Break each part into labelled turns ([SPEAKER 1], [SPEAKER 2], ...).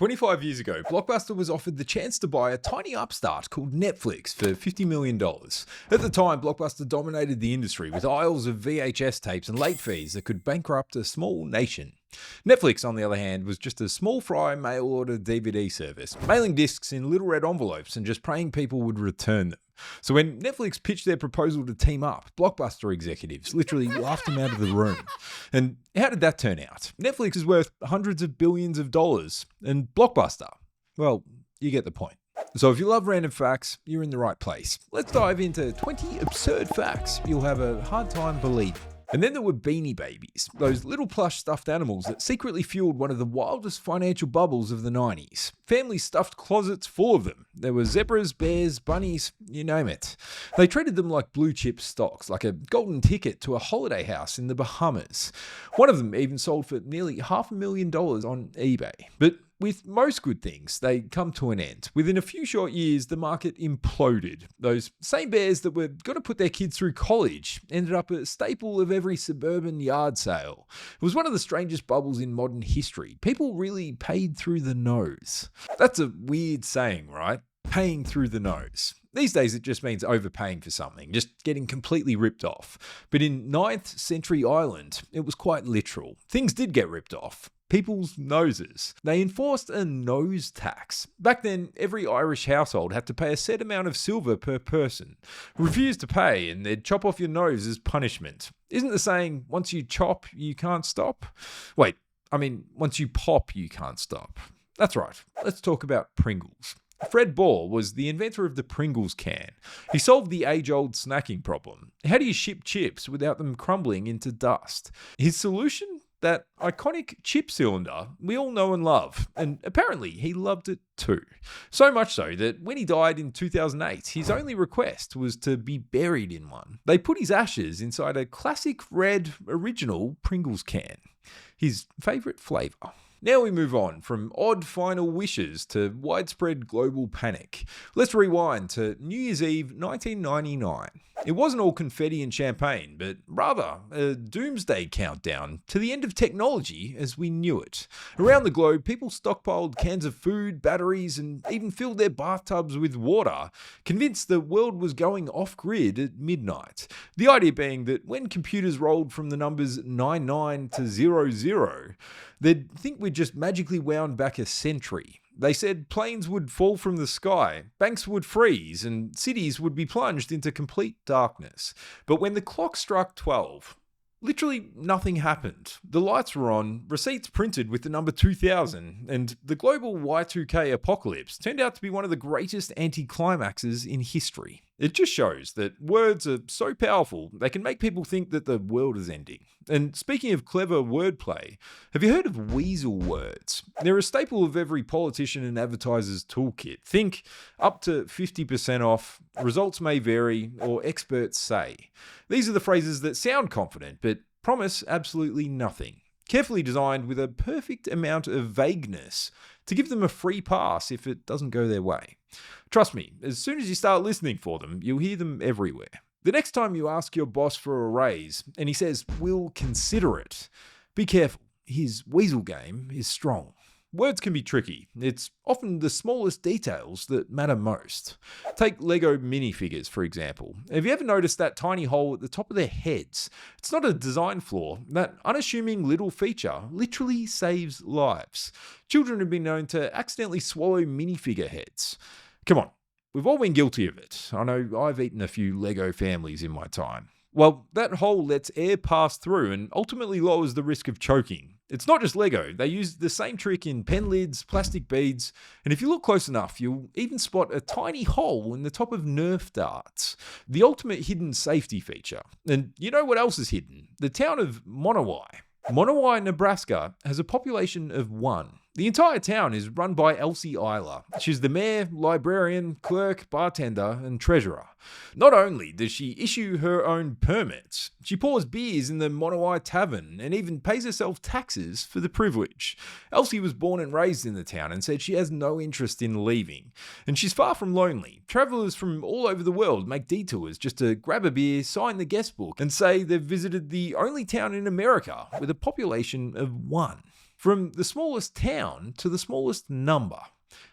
[SPEAKER 1] 25 years ago, Blockbuster was offered the chance to buy a tiny upstart called Netflix for $50 million. At the time, Blockbuster dominated the industry with aisles of VHS tapes and late fees that could bankrupt a small nation. Netflix, on the other hand, was just a small fry mail-order DVD service, mailing discs in little red envelopes and just praying people would return them. So when Netflix pitched their proposal to team up, Blockbuster executives literally laughed them out of the room. And how did that turn out? Netflix is worth hundreds of billions of dollars, and Blockbuster, well, you get the point. So if you love random facts, you're in the right place. Let's dive into 20 absurd facts you'll have a hard time believing. And then there were Beanie Babies, those little plush stuffed animals that secretly fueled one of the wildest financial bubbles of the 90s. Families stuffed closets full of them. There were zebras, bears, bunnies, you name it. They treated them like blue chip stocks, like a golden ticket to a holiday house in the Bahamas. One of them even sold for nearly $500,000 on eBay. But with most good things, they come to an end. Within a few short years, the market imploded. Those same bears that were going to put their kids through college ended up a staple of every suburban yard sale. It was one of the strangest bubbles in modern history. People really paid through the nose. That's a weird saying, right? Paying through the nose. These days it just means overpaying for something, just getting completely ripped off. But in 9th century Ireland, it was quite literal. Things did get ripped off. People's noses. They enforced a nose tax. Back then, every Irish household had to pay a set amount of silver per person. Refuse to pay and they'd chop off your nose as punishment. Isn't the saying, once you chop, you can't stop? Wait, once you pop, you can't stop. That's right. Let's talk about Pringles. Fred Ball was the inventor of the Pringles Can. He solved the age-old snacking problem. How do you ship chips without them crumbling into dust? His solution? That iconic chip cylinder we all know and love, and apparently he loved it too. So much so that when he died in 2008, his only request was to be buried in one. They put his ashes inside a classic red original Pringles can, his favourite flavour. Now we move on from odd final wishes to widespread global panic. Let's rewind to New Year's Eve 1999. It wasn't all confetti and champagne, but rather a doomsday countdown to the end of technology as we knew it. Around the globe, people stockpiled cans of food, batteries, and even filled their bathtubs with water, convinced the world was going off-grid at midnight. The idea being that when computers rolled from the numbers 99 to 00, they'd think we'd just magically wound back a century. They said planes would fall from the sky, banks would freeze, and cities would be plunged into complete darkness. But when the clock struck 12, literally nothing happened. The lights were on, receipts printed with the number 2000, and the global Y2K apocalypse turned out to be one of the greatest anticlimaxes in history. It just shows that words are so powerful, they can make people think that the world is ending. And speaking of clever wordplay, have you heard of Weasel words? They're a staple of every politician and advertiser's toolkit. Think up to 50% off, results may vary, or experts say. These are the phrases that sound confident, but promise absolutely nothing. Carefully designed with a perfect amount of vagueness to give them a free pass if it doesn't go their way. Trust me, as soon as you start listening for them, you'll hear them everywhere. The next time you ask your boss for a raise and he says, "We'll consider it," be careful. His Weasel game is strong. Words can be tricky. It's often the smallest details that matter most. Take Lego minifigures, for example. Have you ever noticed that tiny hole at the top of their heads? It's not a design flaw. That unassuming little feature literally saves lives. Children have been known to accidentally swallow minifigure heads. Come on, we've all been guilty of it. I know I've eaten a few Lego families in my time. Well, that hole lets air pass through and ultimately lowers the risk of choking. It's not just Lego. They use the same trick in pen lids, plastic beads, and if you look close enough, you'll even spot a tiny hole in the top of Nerf darts. The ultimate hidden safety feature. And you know what else is hidden? The town of Monowai. Monowai, Nebraska has a population of 1. The entire town is run by Elsie Eiler. She's the mayor, librarian, clerk, bartender, and treasurer. Not only does she issue her own permits, she pours beers in the Monowai Tavern and even pays herself taxes for the privilege. Elsie was born and raised in the town and said she has no interest in leaving. And she's far from lonely. Travelers from all over the world make detours just to grab a beer, sign the guest book, and say they've visited the only town in America with a population of 1. from the smallest town to the smallest number.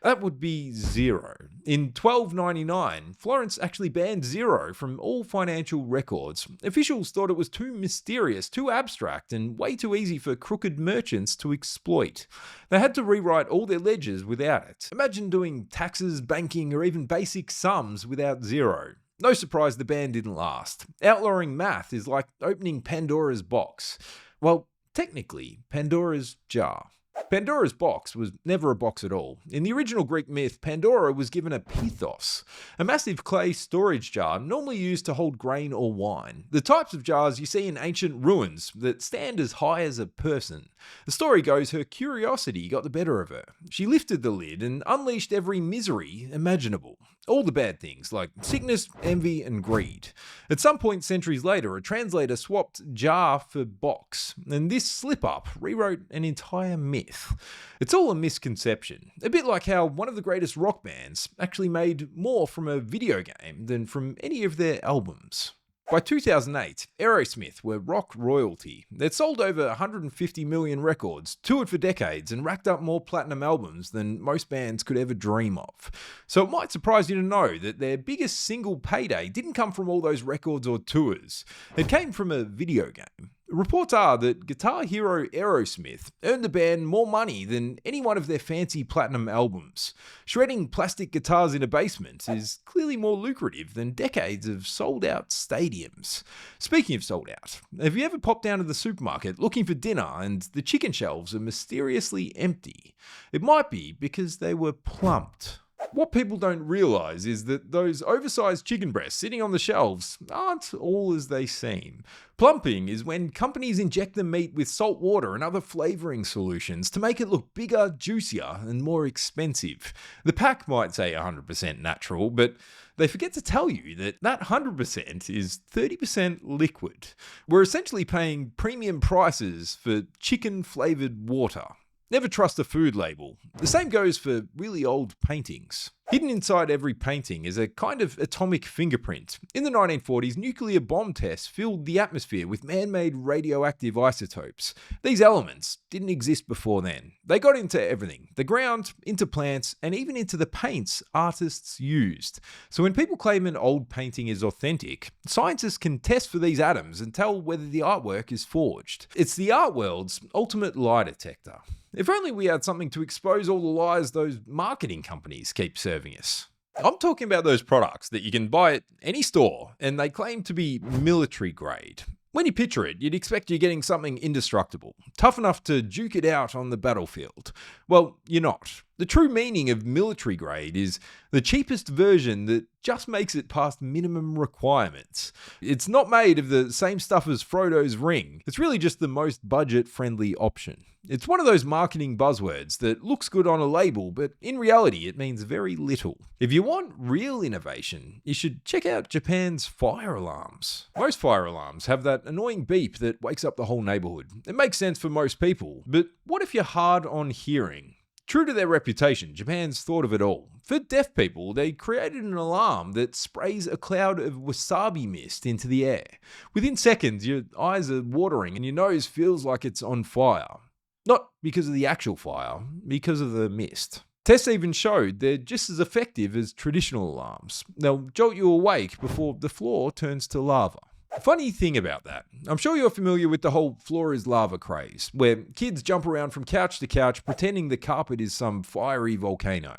[SPEAKER 1] That would be zero. In 1299, Florence actually banned zero from all financial records. Officials thought it was too mysterious, too abstract, and way too easy for crooked merchants to exploit. They had to rewrite all their ledgers without it. Imagine doing taxes, banking, or even basic sums without zero. No surprise the ban didn't last. Outlawing math is like opening Pandora's box. Well, technically, Pandora's jar. Pandora's box was never a box at all. In the original Greek myth, Pandora was given a pithos, a massive clay storage jar normally used to hold grain or wine. The types of jars you see in ancient ruins that stand as high as a person. The story goes her curiosity got the better of her. She lifted the lid and unleashed every misery imaginable. All the bad things like sickness, envy, and greed. At some point centuries later, a translator swapped jar for box, and this slip-up rewrote an entire myth. It's all a misconception. A bit like how one of the greatest rock bands actually made more from a video game than from any of their albums. By 2008, Aerosmith were rock royalty. They'd sold over 150 million records, toured for decades, and racked up more platinum albums than most bands could ever dream of. So it might surprise you to know that their biggest single payday didn't come from all those records or tours. It came from a video game. Reports are that guitar hero Aerosmith earned the band more money than any one of their fancy platinum albums. Shredding plastic guitars in a basement is clearly more lucrative than decades of sold-out stadiums. Speaking of sold out, have you ever popped down to the supermarket looking for dinner and the chicken shelves are mysteriously empty? It might be because they were plumped. What people don't realise is that those oversized chicken breasts sitting on the shelves aren't all as they seem. Plumping is when companies inject the meat with salt water and other flavouring solutions to make it look bigger, juicier, and more expensive. The pack might say 100% natural, but they forget to tell you that 100% is 30% liquid. We're essentially paying premium prices for chicken-flavoured water. Never trust a food label. The same goes for really old paintings. Hidden inside every painting is a kind of atomic fingerprint. In the 1940s, nuclear bomb tests filled the atmosphere with man-made radioactive isotopes. These elements didn't exist before then. They got into everything. The ground, into plants, and even into the paints artists used. So when people claim an old painting is authentic, scientists can test for these atoms and tell whether the artwork is forged. It's the art world's ultimate lie detector. If only we had something to expose all the lies those marketing companies keep serving us. I'm talking about those products that you can buy at any store and they claim to be military grade. When you picture it, you'd expect you're getting something indestructible, tough enough to duke it out on the battlefield. Well, you're not. The true meaning of military grade is the cheapest version that just makes it past minimum requirements. It's not made of the same stuff as Frodo's ring. It's really just the most budget-friendly option. It's one of those marketing buzzwords that looks good on a label, but in reality it means very little. If you want real innovation, you should check out Japan's fire alarms. Most fire alarms have that annoying beep that wakes up the whole neighborhood. It makes sense for most people, but what if you're hard on hearing? True to their reputation, Japan's thought of it all. For deaf people, they created an alarm that sprays a cloud of wasabi mist into the air. Within seconds, your eyes are watering and your nose feels like it's on fire. Not because of the actual fire, because of the mist. Tests even showed they're just as effective as traditional alarms. They'll jolt you awake before the floor turns to lava. Funny thing about that, I'm sure you're familiar with the whole floor is lava craze, where kids jump around from couch to couch pretending the carpet is some fiery volcano.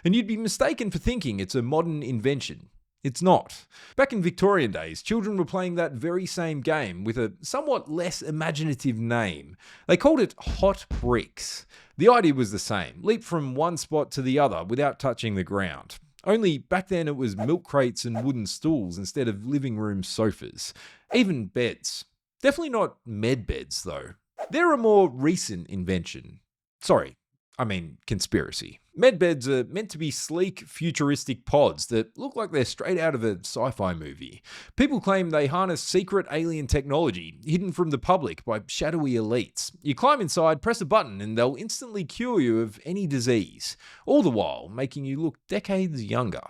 [SPEAKER 1] And you'd be mistaken for thinking it's a modern invention. It's not. Back in Victorian days, children were playing that very same game with a somewhat less imaginative name. They called it hot bricks. The idea was the same, leap from one spot to the other without touching the ground. Only back then it was milk crates and wooden stools instead of living room sofas. Even beds. Definitely not med beds though. They're a more recent invention. Sorry, I mean conspiracy. MedBeds are meant to be sleek, futuristic pods that look like they're straight out of a sci-fi movie. People claim they harness secret alien technology hidden from the public by shadowy elites. You climb inside, press a button, and they'll instantly cure you of any disease, all the while making you look decades younger.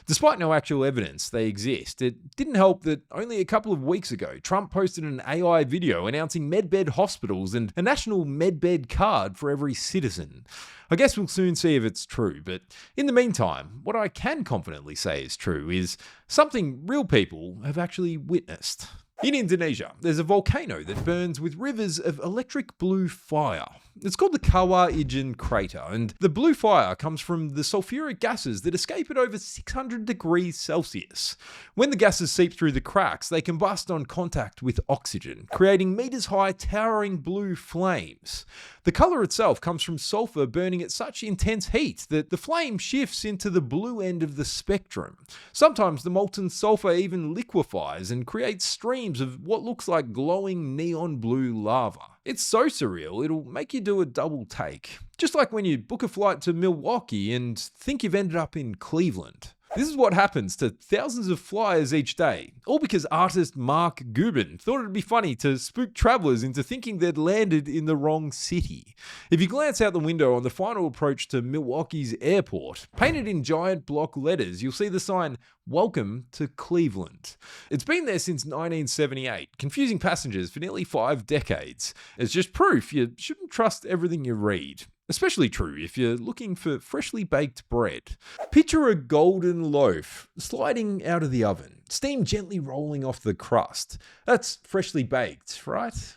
[SPEAKER 1] Despite no actual evidence they exist, it didn't help that only a couple of weeks ago, Trump posted an AI video announcing MedBed hospitals and a national MedBed card for every citizen. I guess we'll soon see if it's true, but in the meantime, what I can confidently say is true is something real people have actually witnessed. In Indonesia, there's a volcano that burns with rivers of electric blue fire. It's called the Kawah Ijen crater, and the blue fire comes from the sulfuric gases that escape at over 600 degrees Celsius. When the gases seep through the cracks, they combust on contact with oxygen, creating meters-high towering blue flames. The colour itself comes from sulfur burning at such intense heat that the flame shifts into the blue end of the spectrum. Sometimes the molten sulfur even liquefies and creates streams of what looks like glowing neon blue lava. It's so surreal, it'll make you do a double take. Just like when you book a flight to Milwaukee and think you've ended up in Cleveland. This is what happens to thousands of flyers each day, all because artist Mark Gubin thought it'd be funny to spook travellers into thinking they'd landed in the wrong city. If you glance out the window on the final approach to Milwaukee's airport, painted in giant block letters, you'll see the sign, "Welcome to Cleveland." It's been there since 1978, confusing passengers for nearly 5 decades. It's just proof you shouldn't trust everything you read. Especially true if you're looking for freshly baked bread. Picture a golden loaf sliding out of the oven, steam gently rolling off the crust. That's freshly baked, right?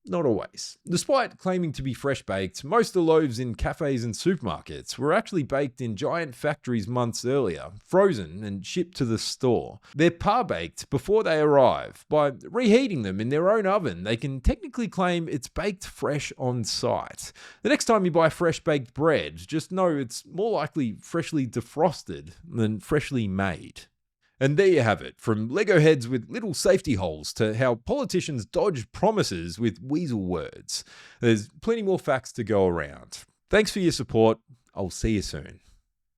[SPEAKER 1] Not always. Despite claiming to be fresh baked, most of the loaves in cafes and supermarkets were actually baked in giant factories months earlier, frozen and shipped to the store. They're par-baked before they arrive. By reheating them in their own oven, they can technically claim it's baked fresh on site. The next time you buy fresh baked bread, just know it's more likely freshly defrosted than freshly made. And there you have it, from Lego heads with little safety holes to how politicians dodge promises with weasel words. There's plenty more facts to go around. Thanks for your support. I'll see you soon.